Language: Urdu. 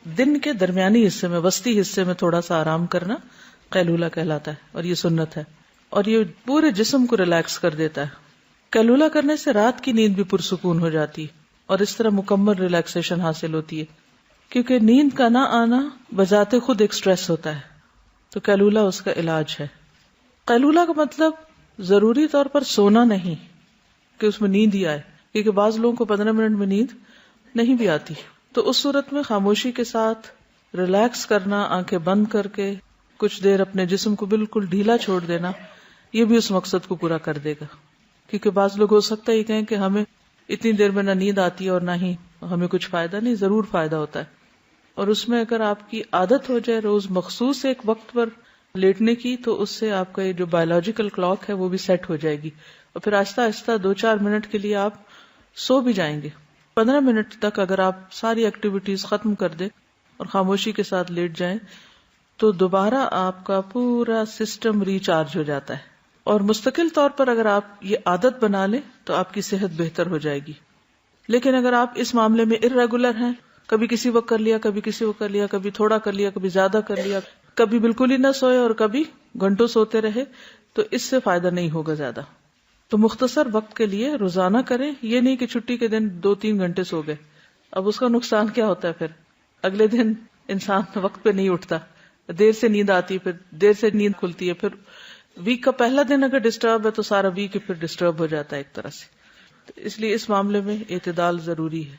دن کے درمیانی حصے میں، وسطی حصے میں تھوڑا سا آرام کرنا قیلولہ کہلاتا ہے، اور یہ سنت ہے، اور یہ پورے جسم کو ریلیکس کر دیتا ہے۔ قیلولہ کرنے سے رات کی نیند بھی پرسکون ہو جاتی ہے، اور اس طرح مکمل ریلیکسیشن حاصل ہوتی ہے، کیونکہ نیند کا نہ آنا بذات خود ایک سٹریس ہوتا ہے، تو قیلولہ اس کا علاج ہے۔ قیلولہ کا مطلب ضروری طور پر سونا نہیں کہ اس میں نیند ہی آئے، کیونکہ بعض لوگوں کو 15 منٹ میں نیند نہیں بھی آتی، تو اس صورت میں خاموشی کے ساتھ ریلیکس کرنا، آنکھیں بند کر کے کچھ دیر اپنے جسم کو بالکل ڈھیلا چھوڑ دینا، یہ بھی اس مقصد کو پورا کر دے گا۔ کیونکہ بعض لوگ ہو سکتا ہے یہ کہیں کہ ہمیں اتنی دیر میں نہ نیند آتی ہے اور نہ ہی ہمیں کچھ فائدہ، نہیں، ضرور فائدہ ہوتا ہے، اور اس میں اگر آپ کی عادت ہو جائے روز مخصوص ایک وقت پر لیٹنے کی، تو اس سے آپ کا یہ جو بایولوجیکل کلاک ہے وہ بھی سیٹ ہو جائے گی، اور پھر آہستہ آہستہ 2-4 منٹ کے لیے آپ سو بھی جائیں گے۔ 15 منٹ تک اگر آپ ساری ایکٹیویٹیز ختم کر دیں اور خاموشی کے ساتھ لیٹ جائیں تو دوبارہ آپ کا پورا سسٹم ریچارج ہو جاتا ہے، اور مستقل طور پر اگر آپ یہ عادت بنا لیں تو آپ کی صحت بہتر ہو جائے گی۔ لیکن اگر آپ اس معاملے میں ارریگولر ہیں، کبھی کسی وقت کر لیا، کبھی کسی وقت کر لیا، کبھی تھوڑا کر لیا، کبھی زیادہ کر لیا، کبھی بالکل ہی نہ سوئے اور کبھی گھنٹوں سوتے رہے، تو اس سے فائدہ نہیں ہوگا زیادہ۔ تو مختصر وقت کے لیے روزانہ کریں، یہ نہیں کہ چھٹی کے دن 2-3 گھنٹے سو گئے، اب اس کا نقصان کیا ہوتا ہے، پھر اگلے دن انسان وقت پہ نہیں اٹھتا، دیر سے نیند آتی، پھر دیر سے نیند کھلتی ہے، پھر ویک کا پہلا دن اگر ڈسٹرب ہے تو سارا ویک پھر ڈسٹرب ہو جاتا ہے ایک طرح سے۔ تو اس لیے اس معاملے میں اعتدال ضروری ہے۔